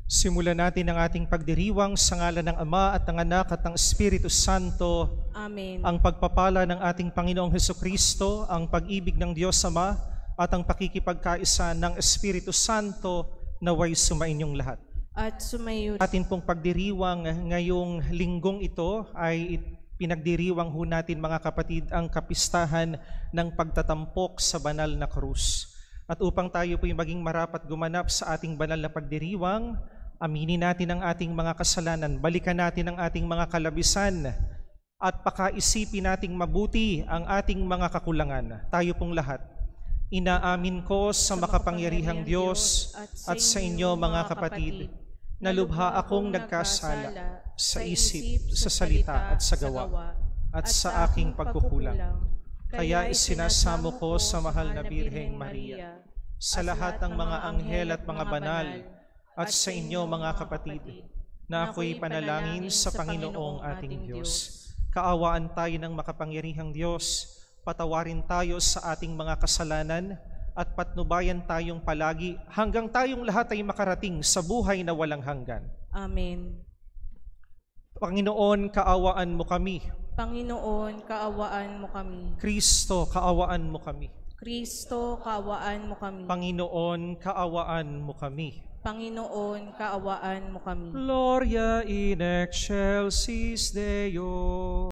Simulan natin ang ating pagdiriwang sa ngalan ng Ama at ng Anak at ng Espiritu Santo. Amen. Ang pagpapala ng ating Panginoong Hesukristo, ang pag-ibig ng Diyos Ama at ang pakikipagkaisa ng Espiritu Santo naway sumainyong lahat. At sumayo. Atin pong pagdiriwang ngayong linggong ito ay pinagdiriwang ho natin, mga kapatid, ang kapistahan ng pagtatampok sa banal na krus. At upang tayo po'y maging marapat gumanap sa ating banal na pagdiriwang, aminin natin ang ating mga kasalanan, balikan natin ang ating mga kalabisan, at pakaisipin nating mabuti ang ating mga kakulangan. Tayo pong lahat, inaamin ko sa makapangyarihang Diyos at sa inyo mga kapatid, na lubha akong nagkasala sa isip, sa salita at sa gawa, at sa aking pagkukulang. Kaya isinasamo ko sa mahal na Birheng Maria, sa lahat ng mga anghel at mga banal, at sa inyo mga kapatid, na ako'y panalangin sa Panginoong ating Diyos. Kaawaan tayo ng makapangyarihang Diyos, patawarin tayo sa ating mga kasalanan, at patnubayan tayong palagi hanggang tayong lahat ay makarating sa buhay na walang hanggan. Amen. Panginoon, kaawaan mo kami. Panginoon, kaawaan mo kami. Kristo, kaawaan mo kami. Kristo, kaawaan mo kami. Panginoon, kaawaan mo kami. Panginoon, kaawaan mo kami. Gloria in excelsis Deo.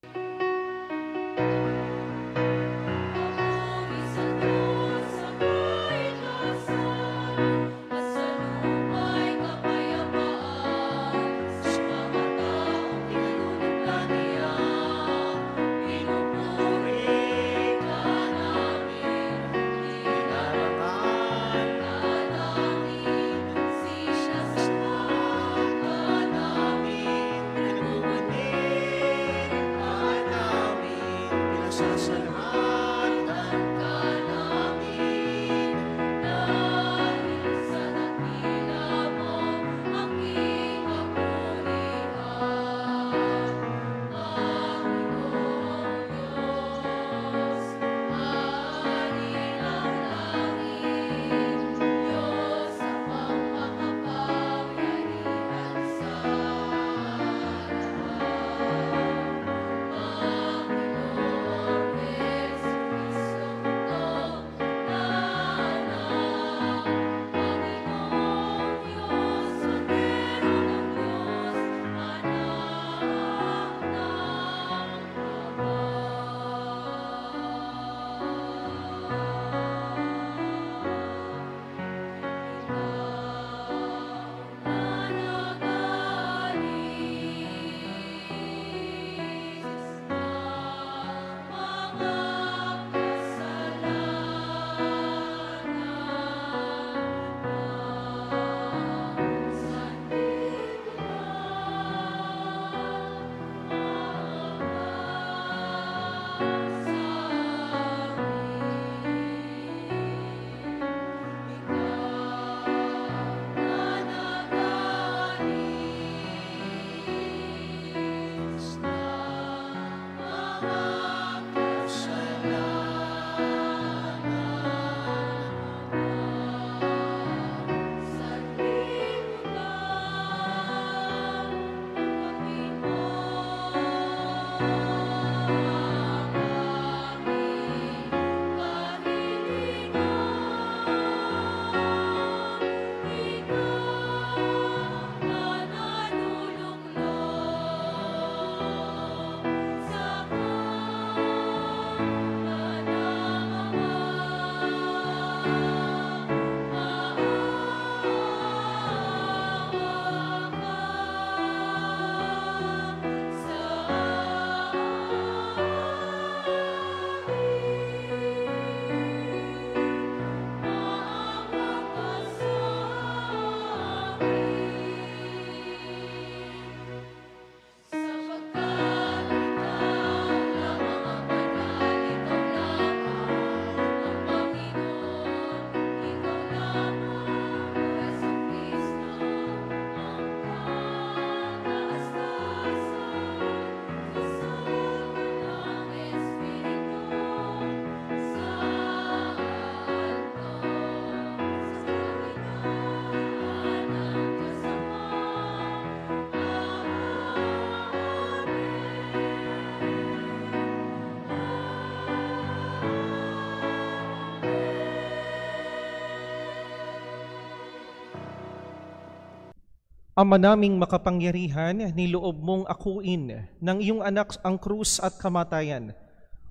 Ama naming makapangyarihan, niloob mong akuin ng iyong anak ang krus at kamatayan,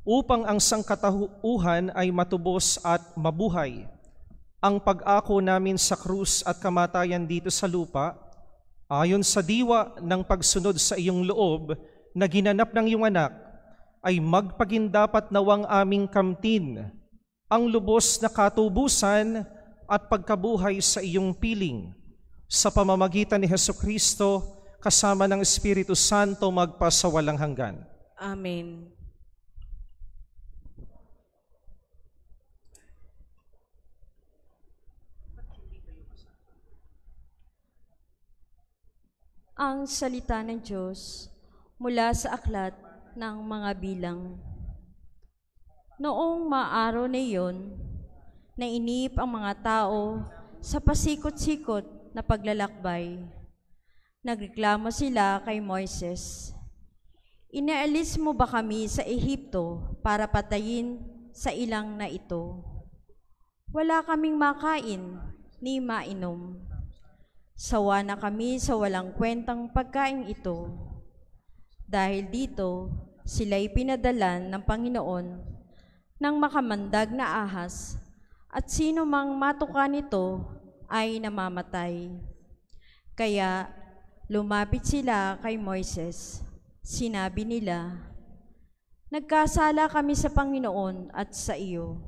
upang ang sangkatauhan ay matubos at mabuhay. Ang pag-ako namin sa krus at kamatayan dito sa lupa, ayon sa diwa ng pagsunod sa iyong loob na ginanap ng iyong anak, ay magpagindapat nawang aming kamtin ang lubos na katubusan at pagkabuhay sa iyong piling. Sa pamamagitan ni Hesukristo, kasama ng Espiritu Santo, magpasawalang hanggan. Amen. Ang salita ng Diyos mula sa aklat ng mga bilang. Noong maaraw na iyon, nainip ang mga tao sa pasikot-sikot na paglalakbay. Nagreklamo sila kay Moises, "Inaalis mo ba kami sa Ehipto para patayin sa ilang na ito? Wala kaming makain ni mainom. Sawa na kami sa walang kwentang pagkain ito." Dahil dito, sila'y pinadalan ng Panginoon ng makamandag na ahas, at sino mang matuka nito ay namamatay. Kaya lumapit sila kay Moises. Sinabi nila, "Nagkasala kami sa Panginoon at sa iyo.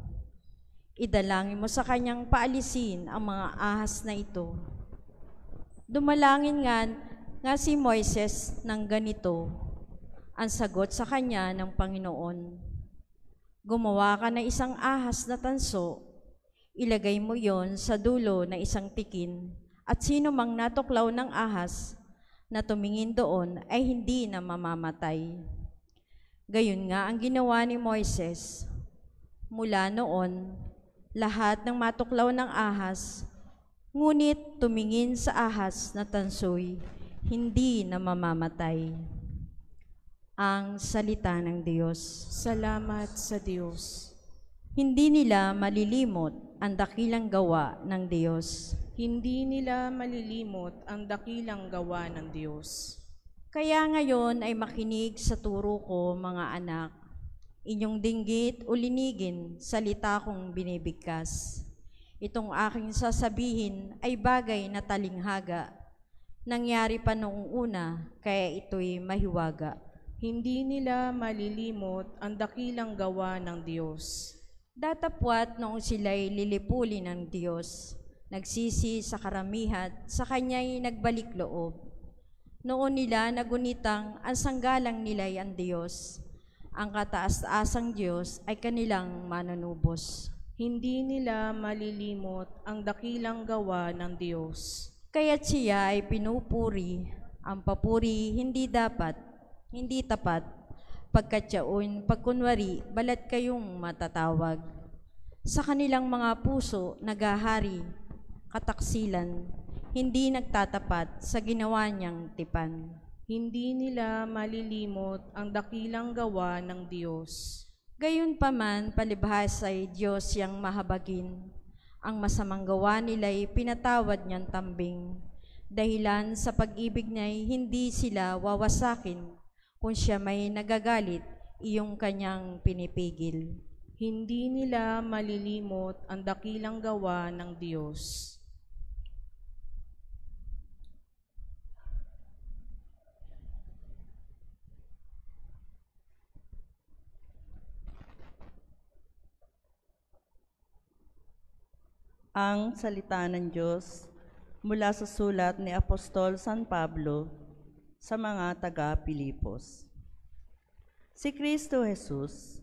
Idalangin mo sa kanyang paalisin ang mga ahas na ito." Dumalangin nga si Moises ng ganito. Ang sagot sa kanya ng Panginoon, "Gumawa ka ng isang ahas na tanso, ilagay mo yon sa dulo ng isang tikin, at sino mang natuklaw ng ahas na tumingin doon ay hindi na mamamatay." Gayon nga ang ginawa ni Moises. Mula noon, lahat ng matuklaw ng ahas, ngunit tumingin sa ahas na tansoy, hindi na mamamatay. Ang salita ng Diyos. Salamat sa Diyos. Hindi nila malilimot ang dakilang gawa ng Diyos. Hindi nila malilimot ang dakilang gawa ng Diyos. Kaya ngayon ay makinig sa turo ko, mga anak. Inyong dinggit o linigin, salita kong binibigkas. Itong aking sasabihin ay bagay na talinghaga. Nangyari pa noong una, kaya ito'y mahiwaga. Hindi nila malilimot ang dakilang gawa ng Diyos. Datapwat noong sila'y lilipulin ng Diyos, nagsisi sa karamihan, sa Kanya'y nagbalik loob. Noon nila nagunitang ang sanggalang nila'y ang Diyos. Ang kataas-taasang Diyos ay kanilang manunubos. Hindi nila malilimot ang dakilang gawa ng Diyos. Kaya't siya ay pinupuri. Ang papuri hindi tapat, pagkatyaon, pagkunwari, balat kayong matatawag. Sa kanilang mga puso nagahari, kataksilan, hindi nagtatapat sa ginawa niyang tipan. Hindi nila malilimot ang dakilang gawa ng Diyos. Gayunpaman, palibhas ay Diyos yang mahabagin. Ang masamang gawa nila'y pinatawad niyang tambing. Dahilan sa pag-ibig niya'y hindi sila wawasakin. Kung siya may nagagalit, iyong kanyang pinipigil. Hindi nila malilimot ang dakilang gawa ng Diyos. Ang salita ng Diyos mula sa sulat ni Apostol San Pablo sa mga taga-Pilipos. Si Kristo Jesus,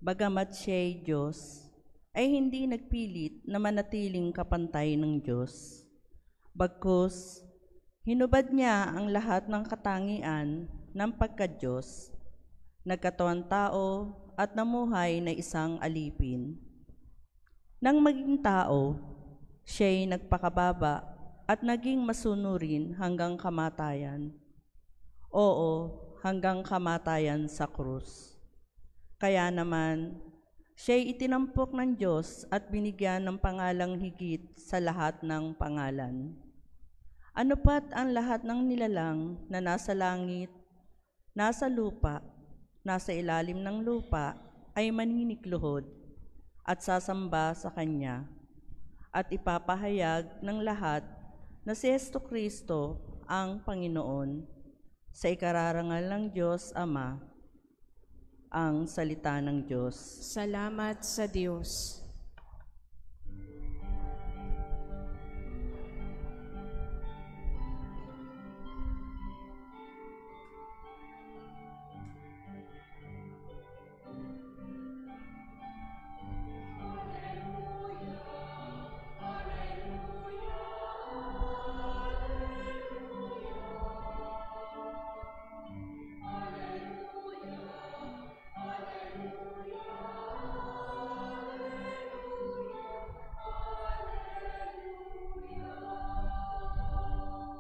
bagamat siya'y Diyos, ay hindi nagpilit na manatiling kapantay ng Diyos. Bagkus, hinubad niya ang lahat ng katangian ng pagka-Diyos, nagkatawan tao at namuhay na isang alipin. Nang maging tao, siya'y nagpakababa at naging masunurin hanggang kamatayan. Oo, hanggang kamatayan sa krus. Kaya naman, siya'y itinampok ng Diyos at binigyan ng pangalang higit sa lahat ng pangalan. Ano pat ang lahat ng nilalang na nasa langit, nasa lupa, nasa ilalim ng lupa, ay maninikluhod at sasamba sa Kanya, at ipapahayag ng lahat na si Jesucristo ang Panginoon, sa ikararangal ng Diyos Ama, ang salita ng Diyos. Salamat sa Diyos.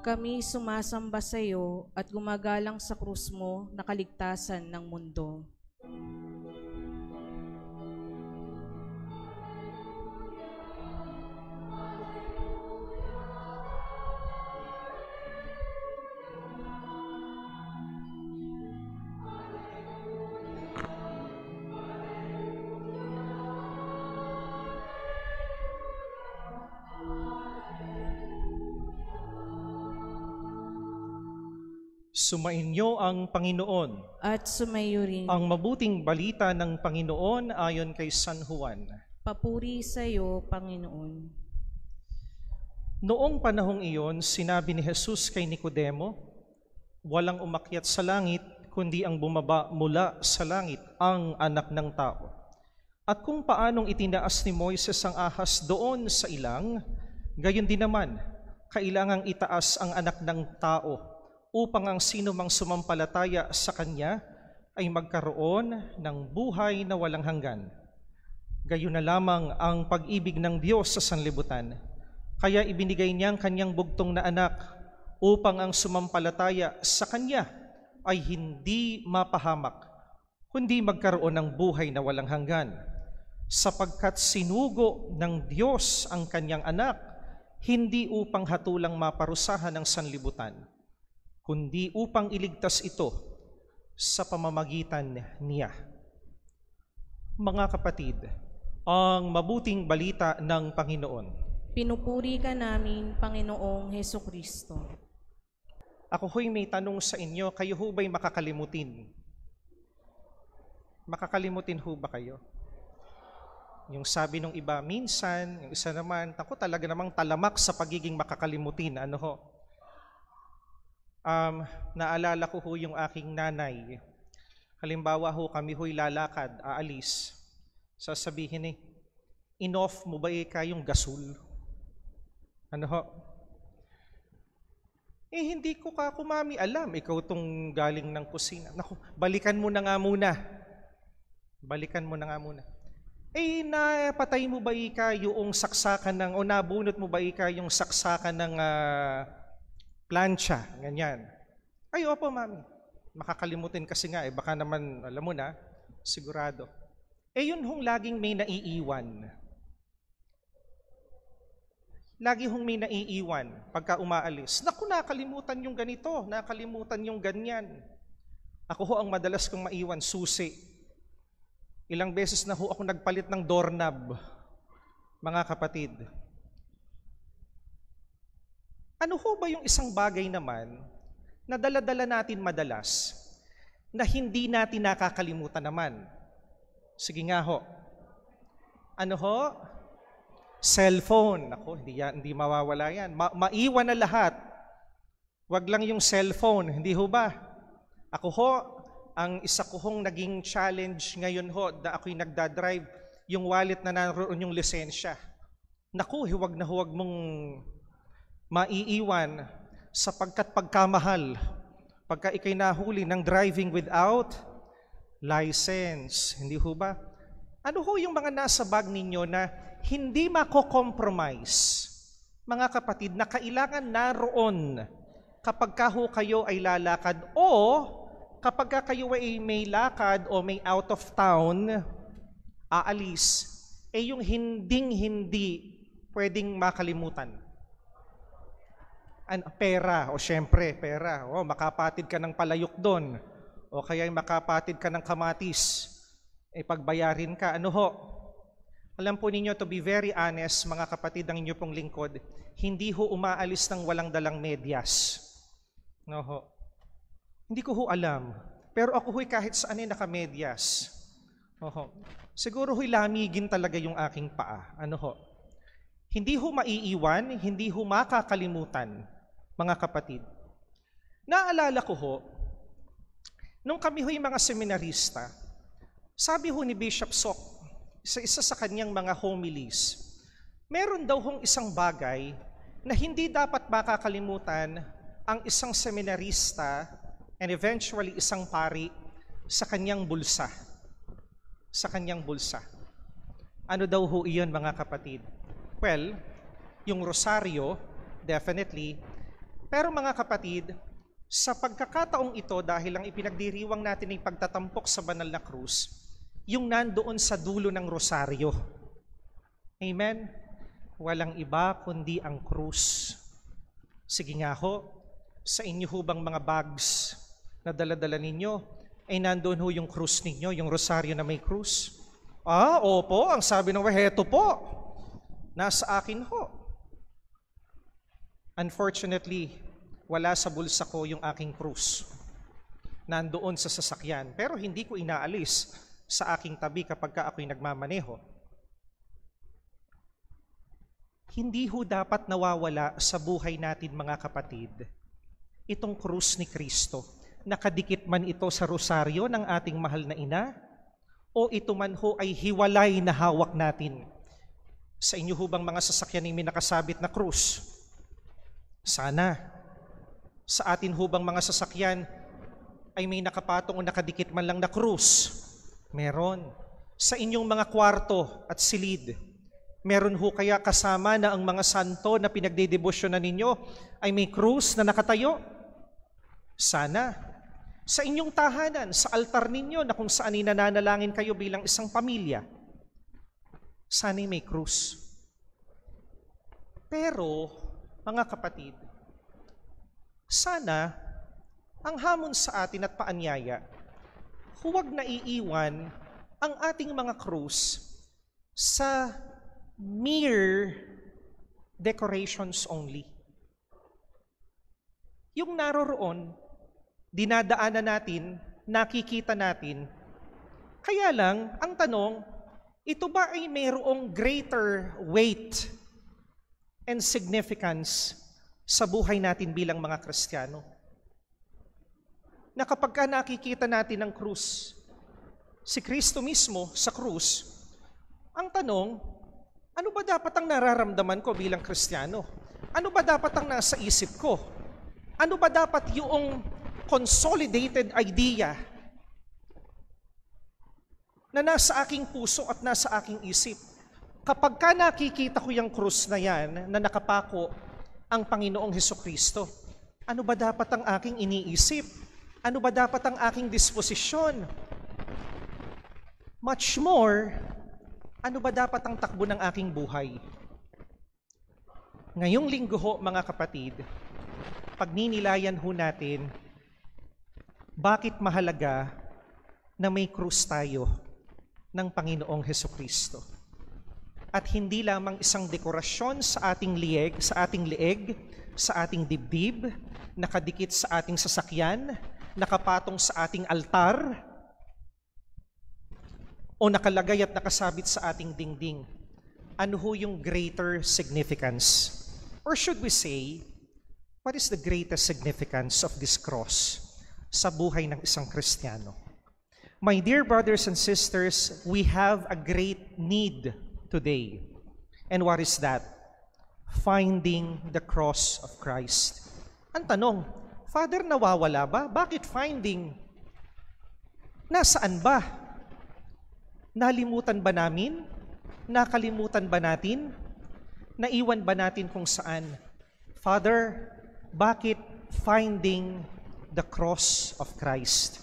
Kami sumasamba sa iyo at gumagalang sa krus mo na kaligtasan ng mundo. Sumainyo ang Panginoon. At sumayo rin. Ang mabuting balita ng Panginoon ayon kay San Juan. Papuri sa iyo, Panginoon. Noong panahong iyon, sinabi ni Jesus kay Nicodemo, walang umakyat sa langit, kundi ang bumaba mula sa langit, ang anak ng tao. At kung paanong itinaas ni Moises ang ahas doon sa ilang, gayon din naman, kailangang itaas ang anak ng tao, upang ang sino mang sumampalataya sa Kanya ay magkaroon ng buhay na walang hanggan. Gayon na lamang ang pag-ibig ng Diyos sa sanlibutan. Kaya ibinigay niya ang Kanyang bugtong na anak upang ang sumampalataya sa Kanya ay hindi mapahamak, kundi magkaroon ng buhay na walang hanggan. Sapagkat sinugo ng Diyos ang Kanyang anak, hindi upang hatulang maparusahan ng sanlibutan, kundi upang iligtas ito sa pamamagitan niya. Mga kapatid, ang mabuting balita ng Panginoon. Pinupuri ka namin, Panginoong Hesukristo. Ako ho'y may tanong sa inyo, kayo ho ba'y makakalimutin? Makakalimutin ho ba kayo? Yung sabi nung iba, minsan, yung isa naman, ako talaga namang talamak sa pagiging makakalimutin. Ano ho? Naalala ko ho yung aking nanay. Halimbawa ho, kami ho'y lalakad, aalis. Sasabihin inoff mo ba yung gasol? Ano ho? Hindi ko ka kumami alam. Ikaw tong galing ng kusina. Naku, balikan mo na nga muna. Balikan mo na nga muna. Napatay mo ba yung saksakan ng, o nabunot mo ba yung saksakan ng plancha, ganyan. Ay, opo, mami. Makakalimutin kasi nga, baka naman, alam mo na, sigurado. Yun hong laging may naiiwan. Lagi hong may naiiwan pagka umaalis. Naku, nakalimutan yung ganito, nakalimutan yung ganyan. Ako ho ang madalas kong maiwan, susi. Ilang beses na ho ako nagpalit ng doorknob, mga kapatid. Ano ho ba yung isang bagay naman na dala-dala natin madalas na hindi natin nakakalimutan naman? Sige nga ho. Ano ho? Cellphone. Ako, hindi mawawala yan. Maiwan na lahat. Wag lang yung cellphone, hindi ho ba? Ako ho, ang isa ko hong naging challenge ngayon ho, na ako'y nagdadrive, yung wallet na naroon yung lisensya. Naku, huwag na huwag mong maiiwan sapagkat pagkamahal, pagka ikay nahuli ng driving without license. Hindi ho ba? Ano ho yung mga nasa bag ninyo na hindi mako-compromise, mga kapatid, na kailangan naroon kapag ka ho kayo ay lalakad o kapag ka kayo ay may lakad o may out of town, aalis, yung hindi pwedeng makalimutan. Pera, o syempre, pera. O, makapatid ka ng palayok doon. O kaya makapatid ka ng kamatis. Pagbayarin ka, ano ho? Alam po ninyo, to be very honest, mga kapatid ng inyo pong lingkod, hindi ho umaalis ng walang dalang medyas. No ho? Hindi ko ho alam. Pero ako ho'y kahit saan ay nakamedyas. Oho. Siguro ho'y lamigin talaga yung aking paa. Ano ho? Hindi ho maiiwan, hindi ho makakalimutan, mga kapatid. Naalala ko ho, nung kami ho'y mga seminarista, sabi ho ni Bishop Sok, sa isa sa kanyang mga homilies, meron daw hong isang bagay na hindi dapat makakalimutan ang isang seminarista and eventually isang pari sa kanyang bulsa. Sa kanyang bulsa. Ano daw ho iyon, mga kapatid? Well, yung rosaryo, definitely. Pero mga kapatid, sa pagkakataong ito, dahil ang ipinagdiriwang natin ay pagtatampok sa banal na krus, yung nandoon sa dulo ng rosaryo. Amen? Walang iba kundi ang krus. Sige nga ho, sa inyo ho bang mga bags na dala-dala ninyo, ay nandoon ho yung krus ninyo, yung rosaryo na may krus? Opo, ang sabi ng heto po, nasa akin ho. Unfortunately, wala sa bulsa ko yung aking krus. Nandoon sa sasakyan, pero hindi ko inaalis sa aking tabi kapag ako'y nagmamaneho. Hindi ho dapat nawawala sa buhay natin, mga kapatid, itong krus ni Kristo. Nakadikit man ito sa rosaryo ng ating mahal na ina, o ito man ho ay hiwalay na hawak natin. Sa inyo ho bang mga sasakyan ay may nakasabit na krus? Sana. Sa atin ho bang mga sasakyan ay may nakapatong o nakadikit man lang na krus? Meron. Sa inyong mga kwarto at silid, meron ho kaya kasama na ang mga santo na pinagdedebosyonan ninyo ay may krus na nakatayo? Sana. Sa inyong tahanan, sa altar ninyo na kung saan nananalangin kayo bilang isang pamilya, sana'y may krus. Pero, mga kapatid, sana ang hamon sa atin at paanyaya, huwag na iiwan ang ating mga krus sa mere decorations only. Yung naroroon, dinadaanan natin, nakikita natin. Kaya lang, ang tanong, ito ba ay mayroong greater weight and significance sa buhay natin bilang mga Kristiyano? Na kapag nakikita natin ang krus, si Kristo mismo sa krus, ang tanong, ano ba dapat ang nararamdaman ko bilang Kristiyano? Ano ba dapat ang nasa isip ko? Ano ba dapat yung consolidated idea na nasa aking puso at nasa aking isip? Kapag nakikita ko yung krus na yan, na nakapako ang Panginoong Hesukristo, ano ba dapat ang aking iniisip? Ano ba dapat ang aking disposisyon? Much more, ano ba dapat ang takbo ng aking buhay? Ngayong linggo ho, mga kapatid, pagninilayan ho natin, bakit mahalaga na may krus tayo ng Panginoong Hesukristo? At hindi lamang isang dekorasyon sa ating lieg, sa ating dibdib, nakadikit sa ating sasakyan, nakapatong sa ating altar, o nakalagay at nakasabit sa ating dingding. Ano ho yung greater significance? Or should we say, what is the greatest significance of this cross sa buhay ng isang Kristiyano? My dear brothers and sisters, we have a great need today. And what is that? Finding the cross of Christ. Ang tanong, Father, nawawala ba? Bakit finding? Nasaan ba? Nalimutan ba namin? Nakalimutan ba natin? Naiwan ba natin kung saan? Father, bakit finding the cross of Christ?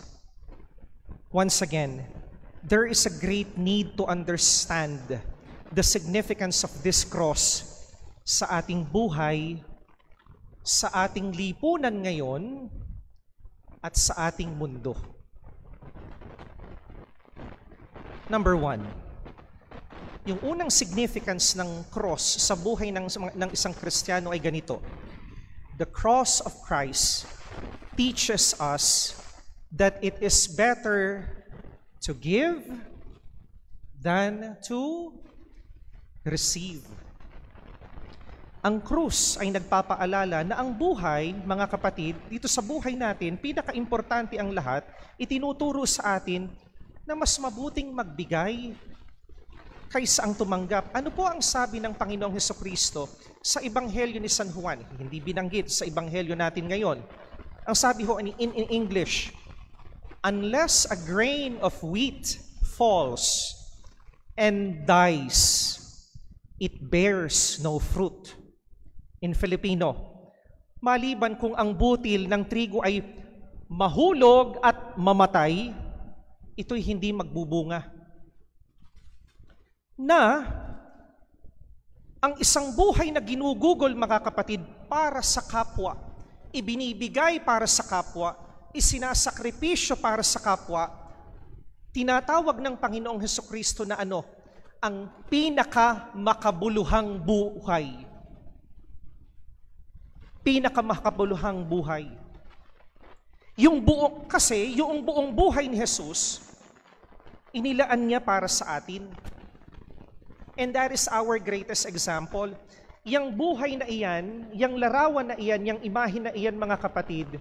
Once again, there is a great need to understand the significance of this cross sa ating buhay sa ating lipunan ngayon at sa ating mundo. Number 1, yung unang significance ng cross sa buhay ng isang Kristiyano ay ganito. The cross of Christ teaches us that it is better to give than to receive. Ang krus ay nagpapaalala na ang buhay, mga kapatid, dito sa buhay natin, pinaka-importante ang lahat, itinuturo sa atin na mas mabuting magbigay kaysa ang tumanggap. Ano po ang sabi ng Panginoong Hesukristo sa Ebanghelyo ni San Juan? Hindi binanggit sa Ebanghelyo natin ngayon. Ang sabi ho in English, unless a grain of wheat falls and dies, it bears no fruit. In Filipino, maliban kung ang butil ng trigo ay mahulog at mamatay, ito'y hindi magbubunga. Na ang isang buhay na ginugugol, mga kapatid, para sa kapwa, ibinibigay para sa kapwa, isinasakripisyo para sa kapwa, tinatawag ng Panginoong Hesukristo na ano? Ang pinakamakabuluhang buhay. Pinakamakabuluhang buhay. Yung buong buhay ni Jesus, inilaan niya para sa atin. And that is our greatest example. Yang buhay na iyan, yang larawan na iyan, yang imahe na iyan, mga kapatid,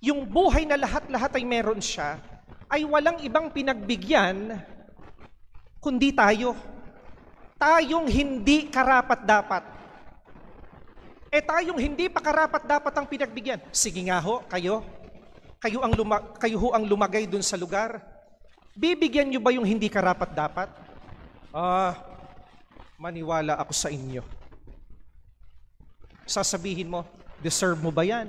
yung buhay na lahat-lahat ay meron siya, ay walang ibang pinagbigyan kundi tayo. Tayong hindi karapat-dapat. Tayong hindi pa karapat-dapat ang pinagbigyan. Sige nga ho, kayo ho ang lumagay dun sa lugar. Bibigyan nyo ba yung hindi karapat-dapat? Maniwala ako sa inyo. Sasabihin mo, deserve mo ba yan?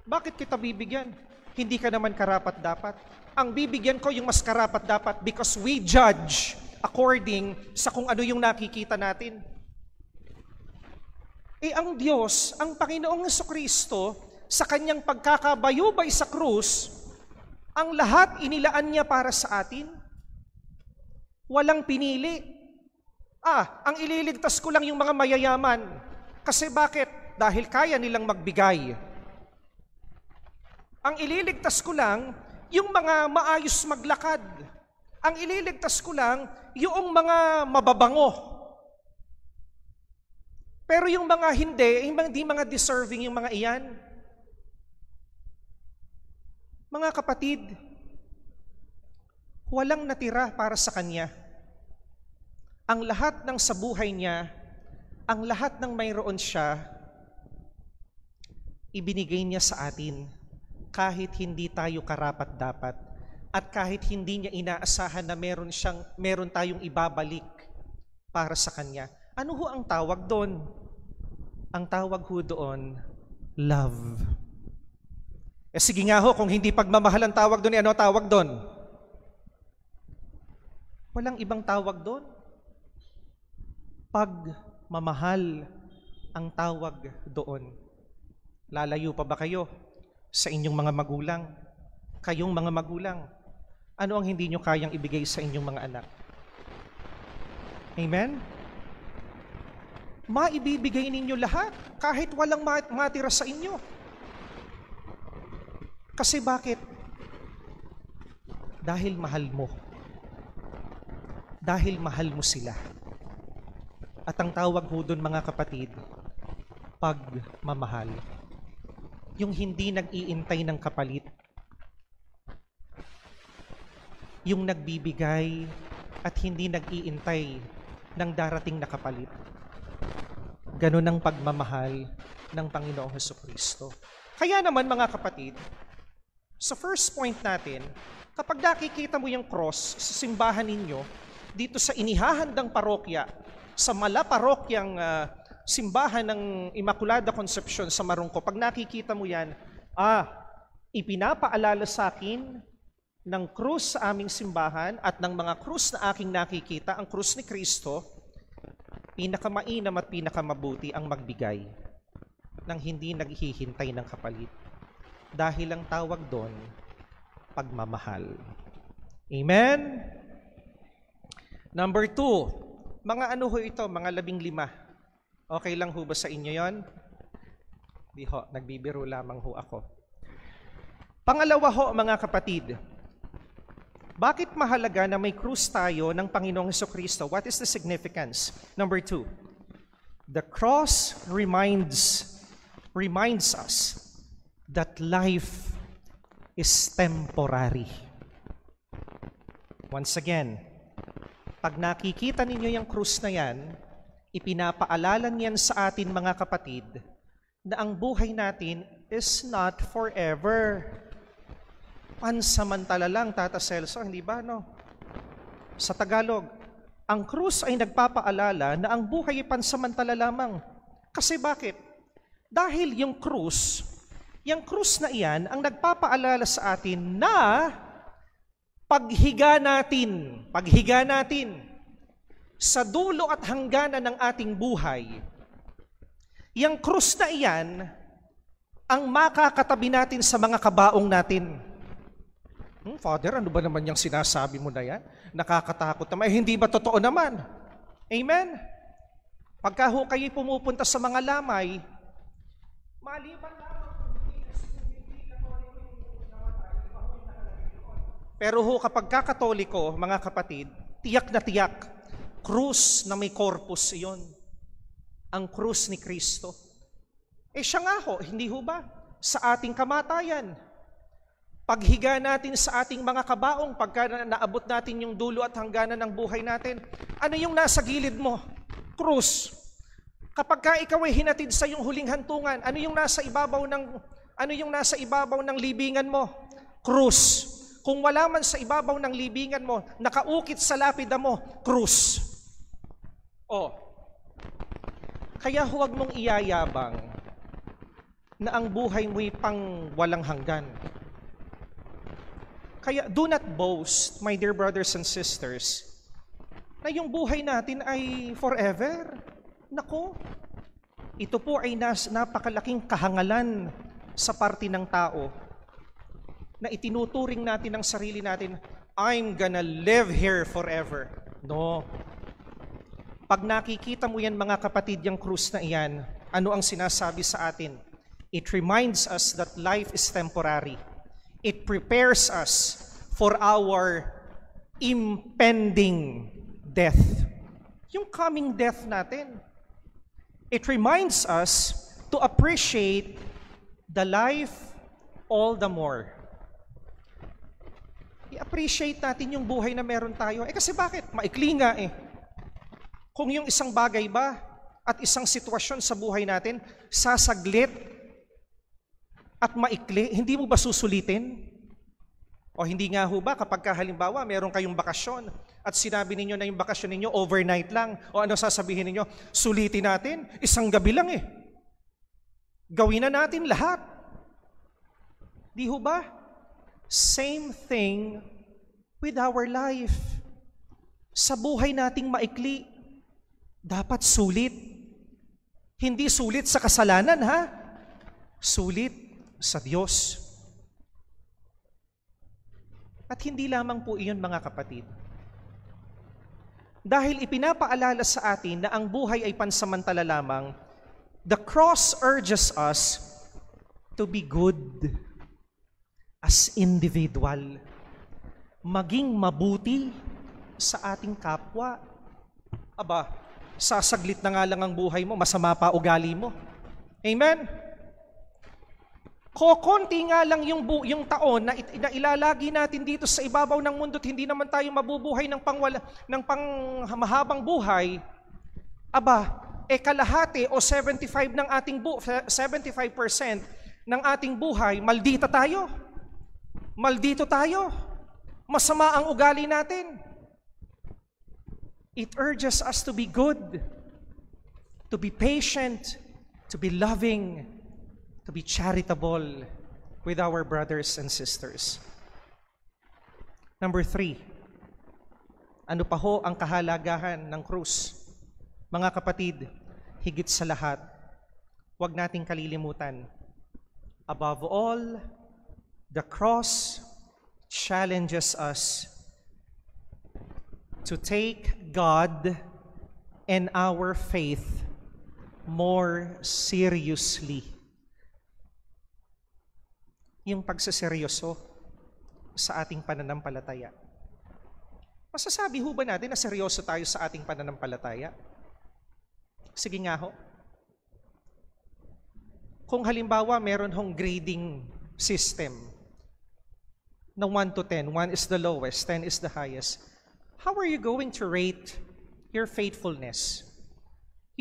Bakit kita bibigyan? Hindi ka naman karapat-dapat. Ang bibigyan ko yung mas karapat-dapat because we judge according sa kung ano yung nakikita natin. Ang Diyos, ang Panginoong Hesukristo, sa kanyang pagkakabayubay sa krus, ang lahat inilaan niya para sa atin. Walang pinili. Ang ililigtas ko lang yung mga mayayaman. Kasi bakit? Dahil kaya nilang magbigay. Ang ililigtas ko lang yung mga maayos maglakad. Ang ililigtas ko lang yung mga mababango. Pero yung mga hindi mga deserving yung mga iyan. Mga kapatid, walang natira para sa kanya. Ang lahat ng sa buhay niya, ang lahat ng mayroon siya, ibinigay niya sa atin kahit hindi tayo karapat-dapat at kahit hindi niya inaasahan na meron tayong ibabalik para sa kanya. Ano ho ang tawag doon? Ang tawag ho doon, love. Sige nga ho, kung hindi pagmamahal ang tawag doon, ano tawag doon? Walang ibang tawag doon. Pagmamahal ang tawag doon. Lalayo pa ba kayo sa inyong mga magulang? Kayong mga magulang, ano ang hindi nyo kayang ibigay sa inyong mga anak? Amen? Maibibigay ninyo lahat kahit walang matira sa inyo. Kasi bakit? Dahil mahal mo. Dahil mahal mo sila. At ang tawag ho doon, mga kapatid, pagmamahal. Yung hindi nag-iintay ng kapalit. Yung nagbibigay at hindi nag-iintay ng darating na kapalit. Ganun ang pagmamahal ng Panginoong Hesukristo. Kaya naman, mga kapatid, sa first point natin, kapag nakikita mo yung cross sa simbahan ninyo, dito sa inihahandang parokya, sa malaparokyang simbahan ng Immaculada Concepcion sa Marungko, pag nakikita mo yan, ipinapaalala sa akin ng krus sa aming simbahan at ng mga krus na aking nakikita, ang krus ni Kristo, pinakamainam at pinakamabuti ang magbigay. ng hindi naghihintay ng kapalit. Dahil ang tawag doon, pagmamahal. Amen? Number 2, mga ano ho ito, mga 15. Okay lang ho ba sa inyo yon? Di ho, nagbibiro lamang ho ako. Pangalawa ho, mga kapatid, bakit mahalaga na may krus tayo ng Panginoong Hesukristo? What is the significance? Number 2, the cross reminds us that life is temporary. Once again, pag nakikita ninyo yung krus na yan, ipinapaalala niyan sa atin mga kapatid na ang buhay natin is not forever. Pansamantala lang, Tata Celso, hindi ba, no? Sa Tagalog, ang krus ay nagpapaalala na ang buhay ay pansamantala lamang. Kasi bakit? Dahil yung krus na iyan ang nagpapaalala sa atin na paghiga natin sa dulo at hangganan ng ating buhay, yung krus na iyan ang makakatabi natin sa mga kabaong natin. Father, ano ba naman yung sinasabi mo na yan? Nakakatakot naman. Hindi ba totoo naman? Amen? Pagka ho kayo pumupunta sa mga lamay, maliban lamang kung hindi katoliko yung namatay, pero ho kapag kakatoliko, mga kapatid, tiyak na tiyak, krus na may corpus iyon. Ang krus ni Kristo. Siya nga ho, hindi ho ba? Sa ating kamatayan, paghiga natin sa ating mga kabaong, pagka naabot natin yung dulo at hangganan ng buhay natin, ano yung nasa gilid mo? Krus. Kapag ka ikaw ay hinatid sa yung huling hantungan, ano yung nasa ibabaw ng libingan mo? Krus. Kung wala man sa ibabaw ng libingan mo, nakaukit sa lapida mo, krus. Kaya huwag mong iyayabang na ang buhay mo'y pang walang hanggan. Kaya do not boast, my dear brothers and sisters, na yung buhay natin ay forever. Nako, ito po ay napakalaking kahangalan sa parte ng tao na itinuturing natin ang sarili natin, I'm gonna live here forever. No. Pag nakikita mo yan mga kapatid, yung krus na iyan, ano ang sinasabi sa atin? It reminds us that life is temporary. It prepares us for our impending death. Yung coming death natin. It reminds us to appreciate the life all the more. I-appreciate natin yung buhay na meron tayo. Kasi bakit? Maikli nga eh. Kung yung isang bagay ba at isang sitwasyon sa buhay natin, sasaglit at maikli, hindi mo ba susulitin? O hindi nga ho ba kapag halimbawa meron kayong bakasyon at sinabi ninyo na yung bakasyon ninyo overnight lang, o ano sasabihin ninyo? Sulitin natin, isang gabi lang eh. Gawin na natin lahat. Di ho ba? Same thing with our life. Sa buhay nating maikli, dapat sulit. Hindi sulit sa kasalanan, ha? Sulit sa Diyos. At hindi lamang po iyon, mga kapatid. Dahil ipinapaalala sa atin na ang buhay ay pansamantala lamang, the cross urges us to be good as individual. Maging mabuti sa ating kapwa. Aba, sasaglit na nga lang ang buhay mo, masama pa ugali mo. Amen? Kokonti nga lang yung taon na ilalagi natin dito sa ibabaw ng mundo at hindi naman tayo mabubuhay ng pangmahabang buhay. Aba, kalahati o 75% ng ating buhay, maldita tayo. Maldito tayo. Masama ang ugali natin. It urges us to be good, to be patient, to be loving, to be charitable with our brothers and sisters. Number 3, ano pa ho ang kahalagahan ng krus? Mga kapatid, higit sa lahat, huwag nating kalilimutan. Above all, the cross challenges us to take God and our faith more seriously. Yung pagseseryoso sa ating pananampalataya. Masasabi ho ba natin na seryoso tayo sa ating pananampalataya? Sige nga ho. Kung halimbawa meron hong grading system na 1 to 10, 1 is the lowest, 10 is the highest, how are you going to rate your faithfulness,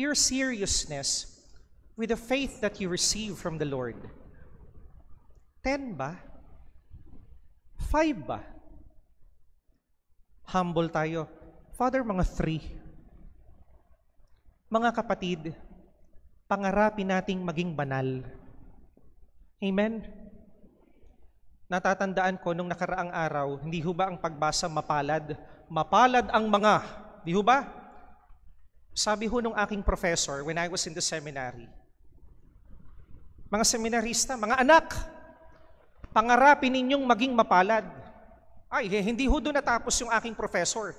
your seriousness with the faith that you receive from the Lord? 10 ba? 5 ba? Humble tayo. Father, mga 3. Mga kapatid, pangarapin nating maging banal. Amen? Natatandaan ko nung nakaraang araw, hindi ho ba ang pagbasa mapalad? Mapalad ang mga. Di ho ba? Sabi ho nung aking professor when I was in the seminary, mga seminarista, mga anak, pangarapin ninyong maging mapalad. Ay, hindi ho doon natapos yung aking professor.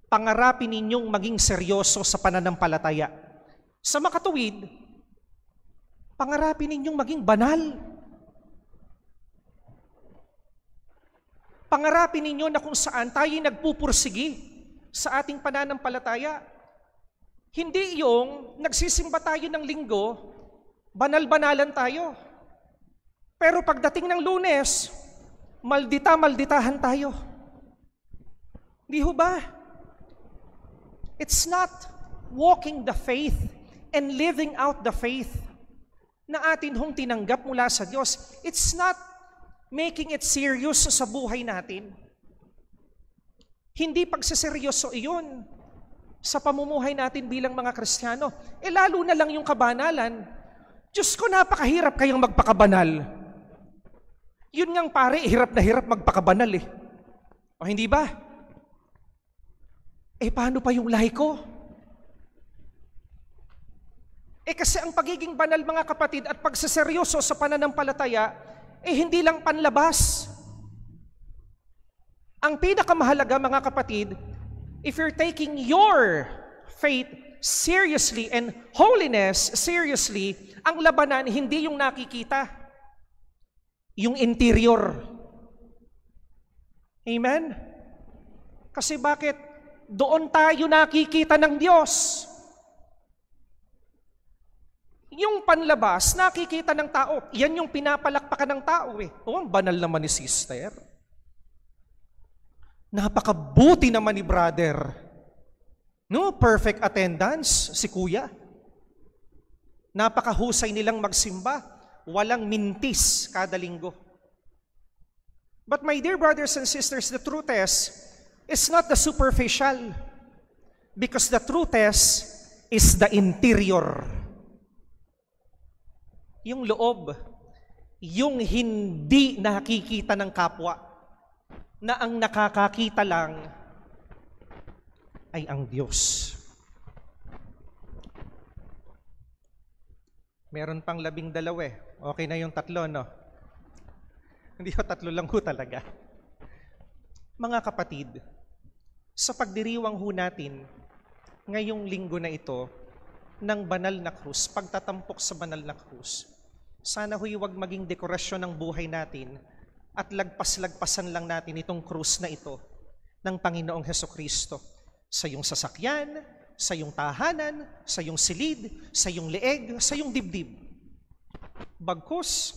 Pangarapin ninyong maging seryoso sa pananampalataya. Sa makatuwid, pangarapin ninyong maging banal. Pangarapin ninyo na kung saan tayo'y nagpupursigi sa ating pananampalataya. Hindi yung nagsisimba tayo ng linggo, banal-banalan tayo. Pero pagdating ng Lunes, maldita-malditahan tayo. Di ho ba? It's not walking the faith and living out the faith na atin hong tinanggap mula sa Diyos. It's not making it serious sa buhay natin. Hindi pagseseryoso iyon sa pamumuhay natin bilang mga Kristiyano. Lalo na lang yung kabanalan. Diyos ko, napakahirap kayang magpakabanal. Yun ngang pare, hirap na hirap magpakabanal eh. O hindi ba? Paano pa yung lahi ko? Kasi ang pagiging banal, mga kapatid, at pagseseryoso sa pananampalataya, hindi lang panlabas. Ang pinakamahalaga, mga kapatid, if you're taking your faith seriously and holiness seriously, ang labanan hindi yung nakikita, yung interior. Amen? Kasi bakit? Doon tayo nakikita ng Diyos. Yung panlabas, nakikita ng tao. Yan yung pinapalakpakan ng tao eh. Ang banal naman ni sister. Napakabuti naman ni brother. No, perfect attendance si kuya. Napakahusay nilang magsimba. Walang mintis kada linggo. But my dear brothers and sisters, the truth is, it's not the superficial. Because the true test is the interior. Yung loob, yung hindi nakikita ng kapwa, na ang nakakakita lang ay ang Diyos. Meron pang 12 eh. Okay na yung 3, no? Hindi ko 3 lang ho talaga. Mga kapatid, sa pagdiriwang ho natin ngayong linggo na ito ng banal na krus, pagtatampok sa banal na krus, sana ho'y huwag maging dekorasyon ng buhay natin at lagpas-lagpasan lang natin itong krus na ito ng Panginoong Hesukristo sa iyong sasakyan, sa iyong tahanan, sa iyong silid, sa iyong leeg, sa iyong dibdib. Bagkus,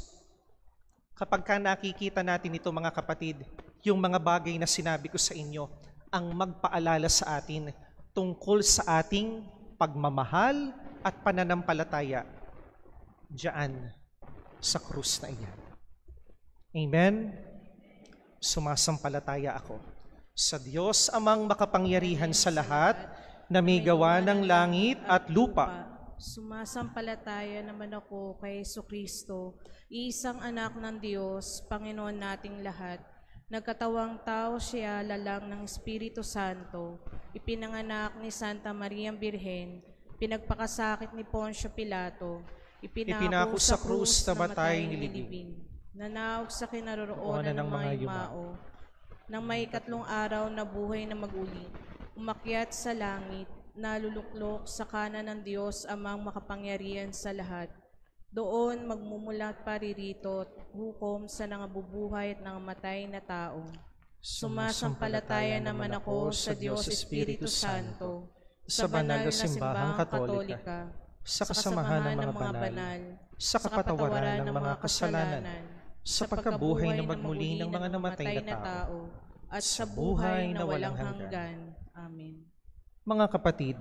kapag ka nakikita natin ito, mga kapatid, yung mga bagay na sinabi ko sa inyo, ang magpaalala sa atin tungkol sa ating pagmamahal at pananampalataya diyan sa krus na iyan. Amen? Sumasampalataya ako sa Diyos Amang makapangyarihan sa lahat, na may gawa ng langit at lupa. Sumasampalataya naman ako kay Jesucristo, isang anak ng Diyos, Panginoon nating lahat. Nagkatawang tao siya, lalang ng Espiritu Santo, ipinanganak ni Santa Maria Birhen, pinagpakasakit ni Poncio Pilato, Ipinako sa krus na matay nilibing. Nanaog sa kinaroroonan ng mga yumao. Nang may ikatlong araw na buhay na maguli, umakyat sa langit, naluluklok sa kanan ng Diyos amang makapangyarihan sa lahat. Doon magmumulat paririto at hukom sa nangabubuhay at nangamatay na tao. Sumasampalataya naman ako sa Diyos Espiritu Santo, sa banal na simbahang katolika, sa kasamahan ng mga banal, sa kapatawaran ng mga kasalanan, sa pagkabuhay na magmuli ng mga namatay na tao, at sa buhay na walang hanggan. Amen. Mga kapatid,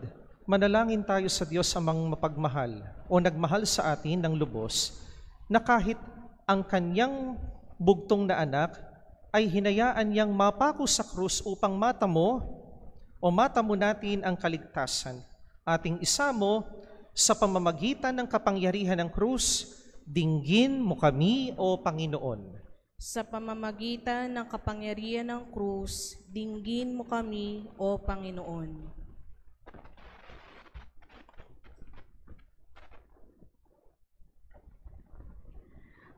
manalangin tayo sa Diyos amang mapagmahal o nagmahal sa atin ng lubos na kahit ang kanyang bugtong na anak ay hinayaan niyang mapako sa krus upang matamo natin ang kaligtasan. Ating isamo sa pamamagitan ng kapangyarihan ng krus, dinggin mo kami o Panginoon. Sa pamamagitan ng kapangyarihan ng krus, dinggin mo kami o Panginoon.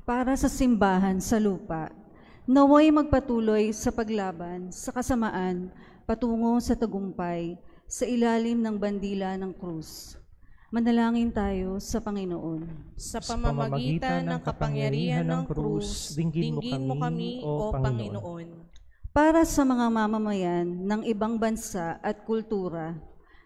Para sa simbahan sa lupa, naway magpatuloy sa paglaban sa kasamaan patungo sa tagumpay sa ilalim ng bandila ng krus. Manalangin tayo sa Panginoon. Sa pamamagitan ng kapangyarihan ng krus, dinggin mo kami o Panginoon. Para sa mga mamamayan ng ibang bansa at kultura,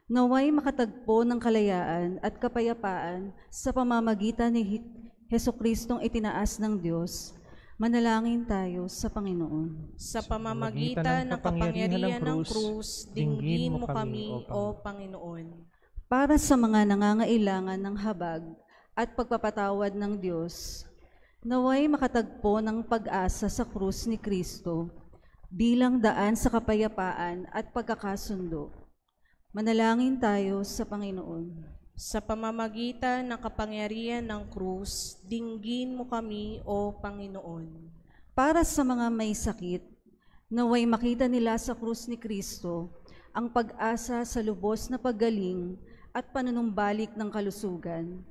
naway makatagpo ng kalayaan at kapayapaan sa pamamagitan ni Jesucristong itinaas ng Diyos. Manalangin tayo sa Panginoon. Sa pamamagitan ng kapangyarihan ng krus, dinggin mo kami o Panginoon. Para sa mga nangangailangan ng habag at pagpapatawad ng Diyos, naway makatagpo ng pag-asa sa krus ni Kristo bilang daan sa kapayapaan at pagkakasundo. Manalangin tayo sa Panginoon. Sa pamamagitan ng kapangyarihan ng krus, dinggin mo kami o Panginoon. Para sa mga may sakit, naway makita nila sa krus ni Kristo ang pag-asa sa lubos na paggaling at panunumbalik ng kalusugan.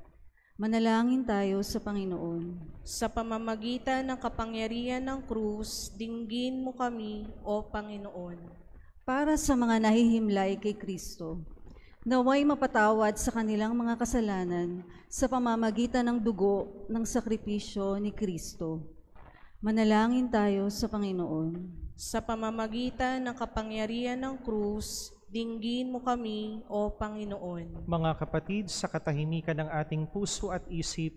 Manalangin tayo sa Panginoon. Sa pamamagitan ng kapangyarihan ng krus, dinggin mo kami o Panginoon. Para sa mga nahihimlay kay Kristo, naway mapatawad sa kanilang mga kasalanan sa pamamagitan ng dugo ng sakripisyo ni Kristo. Manalangin tayo sa Panginoon. Sa pamamagitan ng kapangyarihan ng krus, dinggin mo kami o Panginoon. Mga kapatid, sa katahimikan ng ating puso at isip,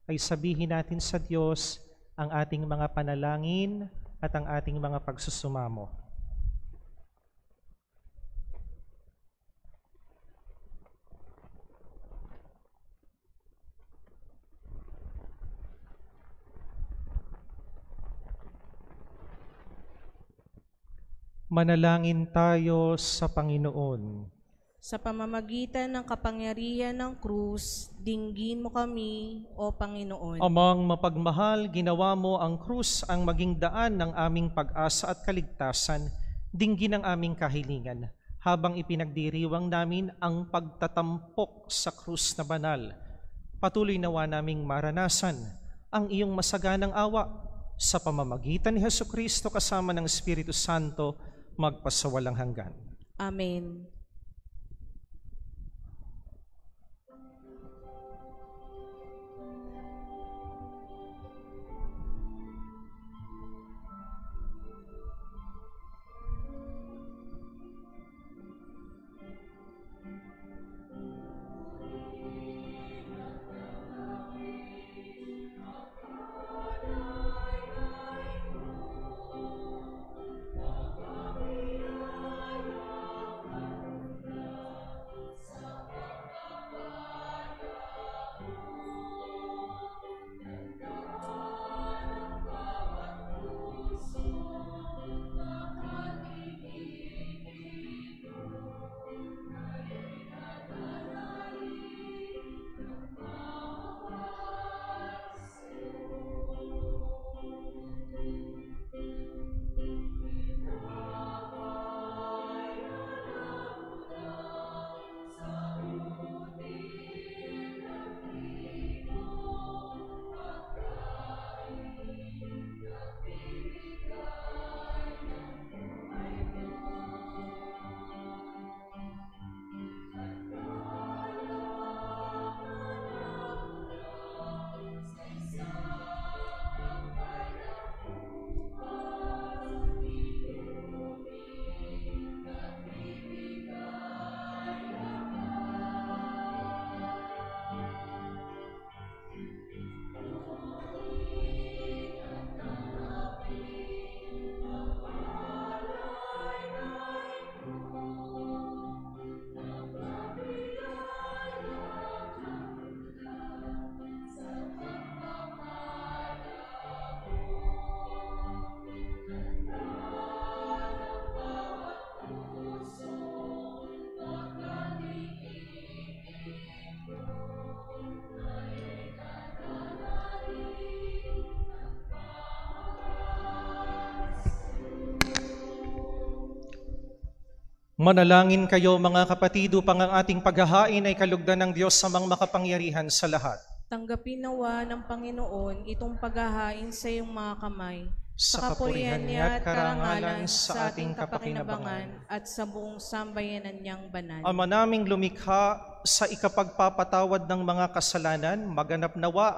ay sabihin natin sa Diyos ang ating mga panalangin at ang ating mga pagsusumamo. Manalangin tayo sa Panginoon. Sa pamamagitan ng kapangyarihan ng krus, dinggin mo kami o Panginoon. Amang mapagmahal, ginawa mo ang krus ang maging daan ng aming pag-asa at kaligtasan, dinggin ang aming kahilingan, habang ipinagdiriwang namin ang pagtatampok sa krus na banal. Patuloy nawa naming maranasan ang iyong masaganang awa sa pamamagitan ni Jesucristo kasama ng Espiritu Santo, magpasawalang hanggan. Amen. Manalangin kayo mga kapatid upang ang ating paghahain ay kalugdan ng Diyos sa makapangyarihan sa lahat. Tanggapin nawa ng Panginoon itong paghahain sa iyong mga kamay, Sa kapurihan niya at karangalan sa ating kapakinabangan at sa buong sambayanan niyang banal. Ama naming lumikha, sa ikapagpapatawad ng mga kasalanan, maganap nawa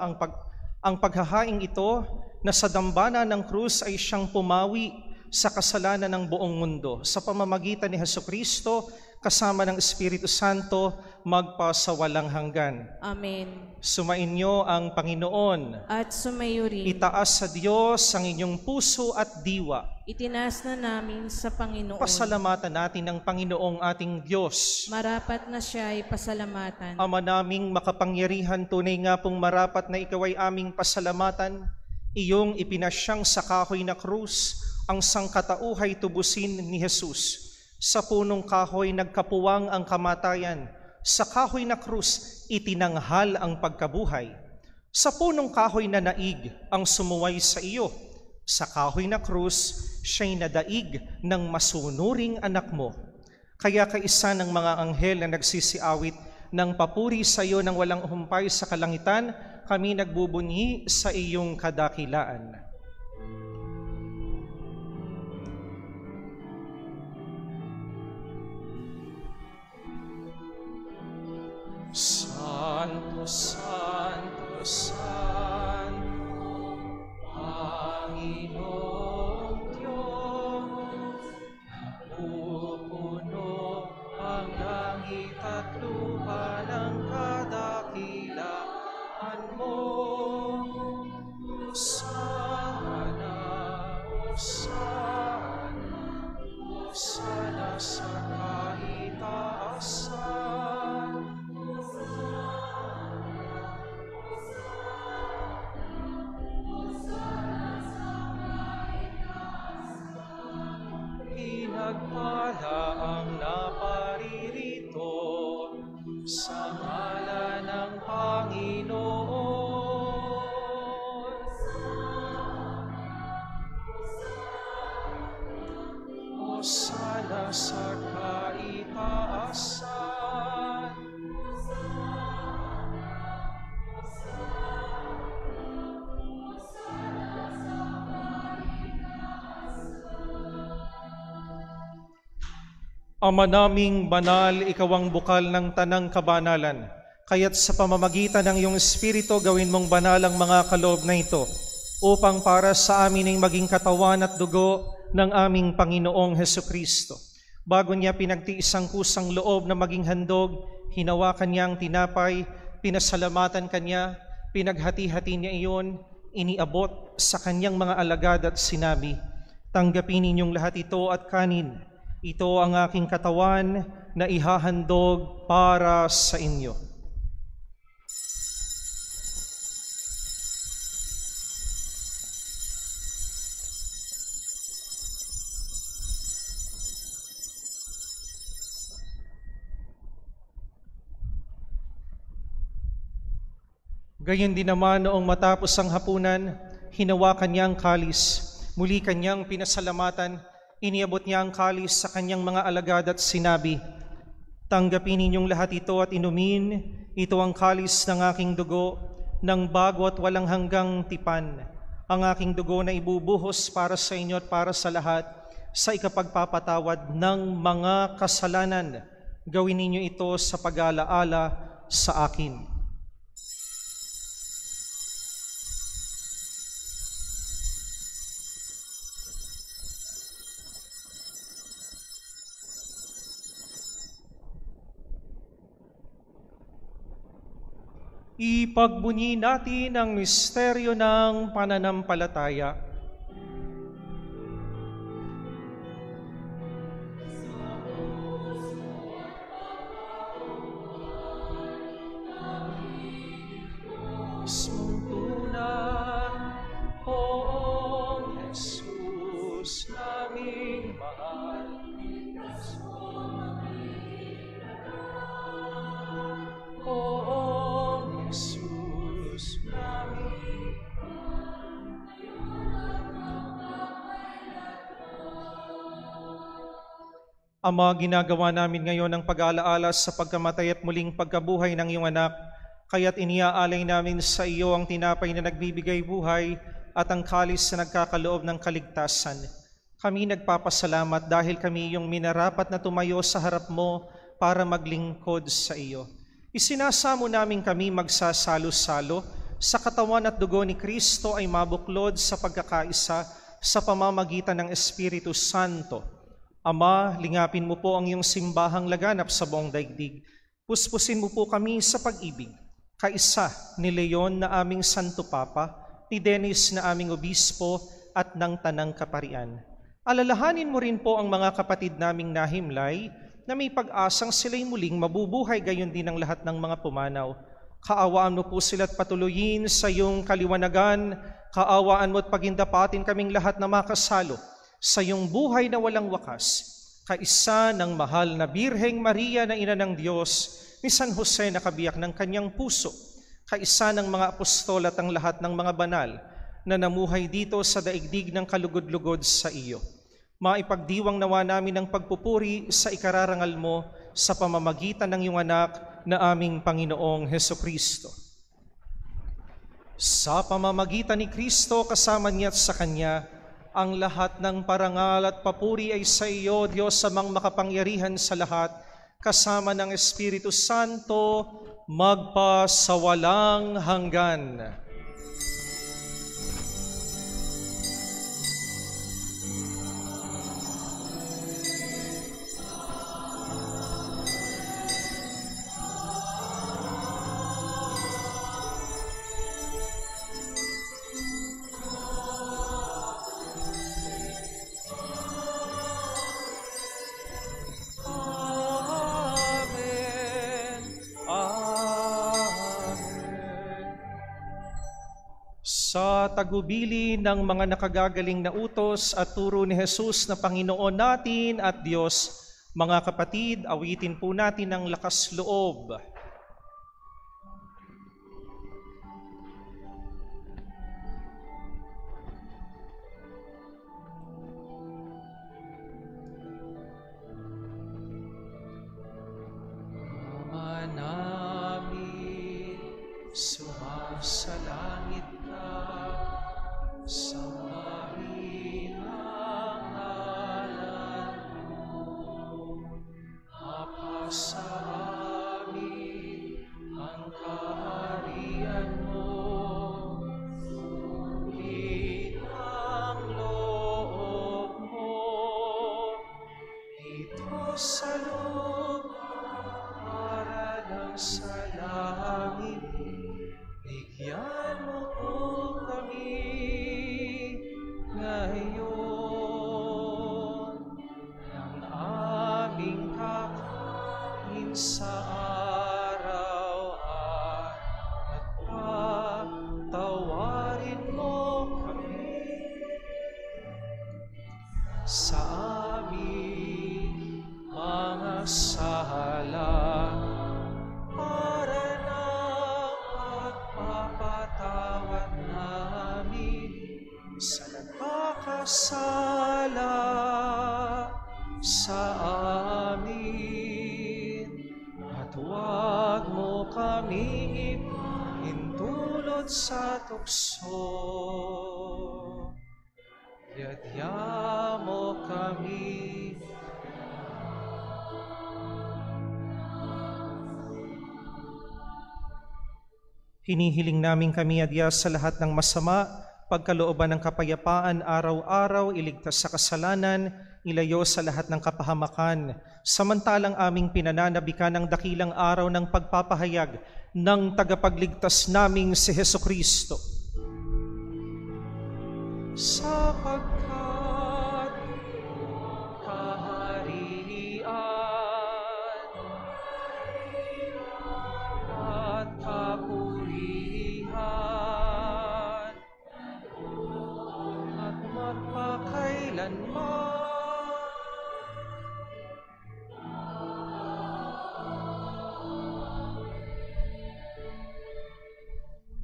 ang paghahaing ito na sa dambana ng krus ay siyang pumawi sa kasalanan ng buong mundo. Sa pamamagitan ni Hesukristo, kasama ng Espiritu Santo, magpasawalang hanggan. Amen. Sumainyo ang Panginoon. At sumayo rin. Itaas sa Diyos ang inyong puso at diwa. Itinaas na namin sa Panginoon. Pasalamatan natin ang Panginoong ating Diyos. Marapat na siya ay pasalamatan. Ama naming makapangyarihan, tunay nga pong marapat na ikaw ay aming pasalamatan. Iyong ipinasyang sa kahoy na krus ang sangkatauhay tubusin ni Jesus. Sa punong kahoy nagkapuwang ang kamatayan. Sa kahoy na krus itinanghal ang pagkabuhay. Sa punong kahoy na naig ang sumuway sa iyo. Sa kahoy na krus siya'y nadaig ng masunuring anak mo. Kaya kaisa ng mga anghel na nagsisiawit ng papuri sa iyo nang walang humpay sa kalangitan, kami nagbubunyi sa iyong kadakilaan. Santo, Santo, Santo, Panginoong Diyos, napupuno ang langit at lupa ng kadakilaan mo. Hosana, Hosana, Hosana sa kaitaasan. Pinagpala ang naparirito sa ngalan ng Panginoon. Hosana sa kaitaasan. Ama naming banal, ikaw ang bukal ng tanang kabanalan. Kaya't sa pamamagitan ng iyong Espiritu, gawin mong banal ang mga kaloob na ito, upang para sa amin ay maging katawan at dugo ng aming Panginoong Hesukristo. Bago niya pinagtiis ang kusang loob na maging handog, hinawakan niya ang tinapay, pinasalamatan kanya, pinaghati-hati niya iyon, iniabot sa kanyang mga alagad at sinabi, "Tanggapin ninyong lahat ito at kanin. Ito ang aking katawan na ihahandog para sa inyo." Gayon din naman noong matapos ang hapunan, hinawakan niya ang kalis. Muli kanyang pinasalamatan, iniabot niya ang kalis sa kanyang mga alagad at sinabi, "Tanggapin ninyong lahat ito at inumin. Ito ang kalis ng aking dugo, ng bago at walang hanggang tipan. Ang aking dugo na ibubuhos para sa inyo at para sa lahat, sa ikapagpapatawad ng mga kasalanan. Gawin ninyo ito sa pag-alaala sa akin." Ipagbunyi natin ang misteryo ng pananampalataya. Ismong tunay, Poong Jesus, naming mahal. Poong Jesus, naming Ama, ginagawa namin ngayon ang pag-aalaala sa pagkamatay at muling pagkabuhay ng iyong anak, kaya't iniaalay namin sa iyo ang tinapay na nagbibigay buhay at ang kalis na nagkakaloob ng kaligtasan. Kami nagpapasalamat dahil kami iyong minarapat na tumayo sa harap mo para maglingkod sa iyo. Isinasamo namin kami magsasalo-salo sa katawan at dugo ni Kristo ay mabuklod sa pagkakaisa sa pamamagitan ng Espiritu Santo. Ama, lingapin mo po ang iyong simbahang laganap sa buong daigdig. Puspusin mo po kami sa pag-ibig, kaisa ni Leon na aming Santo Papa, ni Dennis na aming Obispo at ng Tanang Kaparian. Alalahanin mo rin po ang mga kapatid naming nahimlay na may pag-asang sila'y muling mabubuhay gayon din ang lahat ng mga pumanaw. Kaawaan mo po sila't patuloyin sa iyong kaliwanagan, kaawaan mo at pagindapatin kaming lahat na makasalo sa iyong buhay na walang wakas, kaisa ng mahal na Birheng Maria na Ina ng Diyos, ni San Jose na kabiyak ng kanyang puso, kaisa ng mga apostol at ang lahat ng mga banal na namuhay dito sa daigdig ng kalugod-lugod sa iyo. Maipagdiwang nawa namin ang pagpupuri sa ikararangal mo sa pamamagitan ng iyong anak na aming Panginoong Hesukristo. Sa pamamagitan ni Kristo, kasama niya at sa Kanya, ang lahat ng parangal at papuri ay sa iyo, Diyos amang makapangyarihan sa lahat, kasama ng Espiritu Santo, magpasawalang hanggan. Sa tagubili ng mga nakagagaling na utos at turo ni Jesus na Panginoon natin at Diyos, mga kapatid, awitin po natin ang lakas loob. Ama namin, sumasalangit sambahin ang ngalan mo, mapasa amin ang kaharian mo, sulit ang loob mo, dito sa lupa para lang sa langit, bigyan mo po kami ngayon ng aming kakain sa araw at patawarin mo kami sa aming mga sala para na pagpapatawad namin sa nagkakasala sa amin, at huwag mo kaming ipahintulot sa tukso, yadya mo kami. Hinihiling namin kami, adya, sa lahat ng masama, pagkalooban ng kapayapaan araw-araw, iligtas sa kasalanan, ilayo sa lahat ng kapahamakan, samantalang aming pinananabikan ang dakilang araw ng pagpapahayag ng tagapagligtas naming si Hesukristo. Sapagkat kaharian at kapurihan at magpakailanman.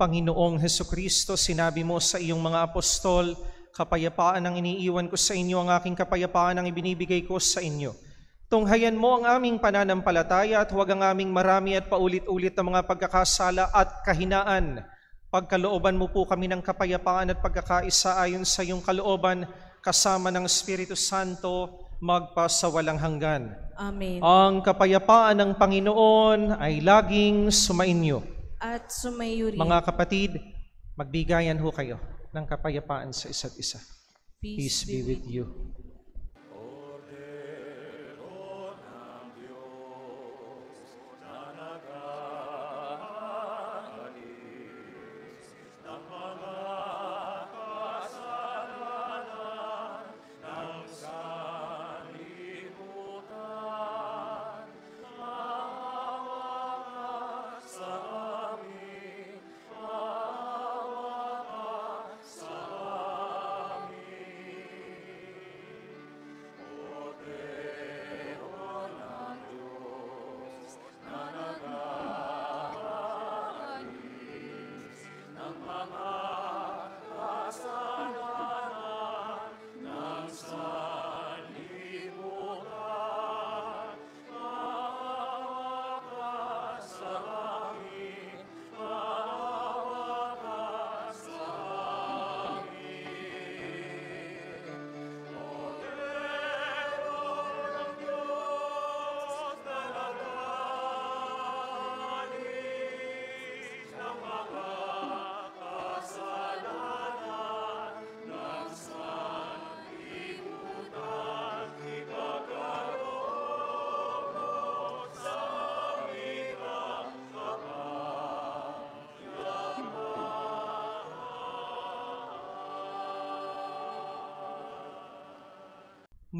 Panginoong Hesukristo, sinabi mo sa iyong mga apostol, kapayapaan ang iniiwan ko sa inyo, ang aking kapayapaan ang ibinibigay ko sa inyo. Tunghayan mo ang aming pananampalataya at huwag ang aming marami at paulit-ulit na mga pagkakasala at kahinaan. Pagkalooban mo po kami ng kapayapaan at pagkakaisa ayon sa iyong kalooban, kasama ng Espiritu Santo, magpasawalang hanggan. Amen. Ang kapayapaan ng Panginoon ay laging sumainyo. At sumayo rin. Mga kapatid, magbigayan ho kayo ng kapayapaan sa isa't isa. Peace be with you.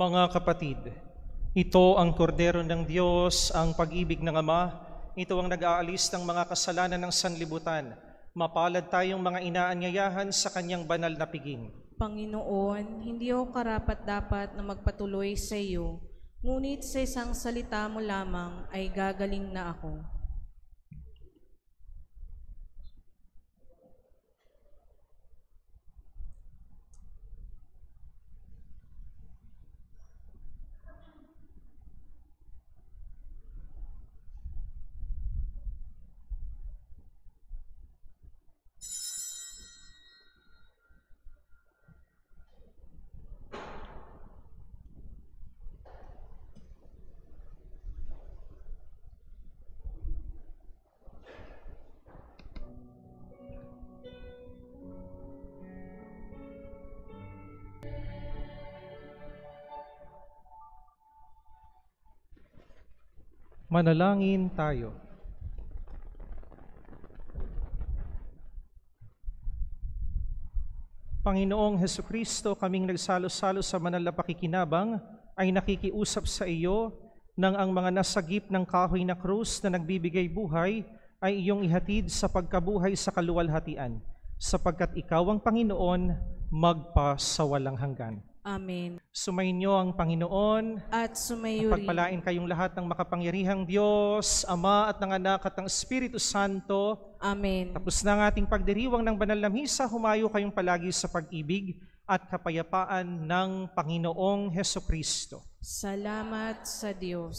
Mga kapatid, ito ang kordero ng Diyos, ang pag-ibig ng Ama. Ito ang nag-aalis ng mga kasalanan ng sanlibutan. Mapalad tayong mga inaanyayahan sa kanyang banal na piging. Panginoon, hindi ako karapat-dapat na magpatuloy sa iyo, ngunit sa isang salita mo lamang ay gagaling na ako. Manalangin tayo. Panginoong Hesukristo, kaming nagsalo-salo sa banal na pakikinabang ay nakikiusap sa iyo nang ang mga nasagip ng kahoy na krus na nagbibigay buhay ay iyong ihatid sa pagkabuhay sa kaluwalhatian, sapagkat ikaw ang Panginoon magpasawalang hanggan. Amen. Sumainyo ang Panginoon. At sumayo rin. Pagpalain kayong lahat ng makapangyarihang Diyos, Ama at ng Anak at ng Espiritu Santo. Amen. Tapos na ang ating pagdiriwang ng banal na misa, humayo kayong palagi sa pag-ibig at kapayapaan ng Panginoong Hesukristo. Salamat sa Diyos.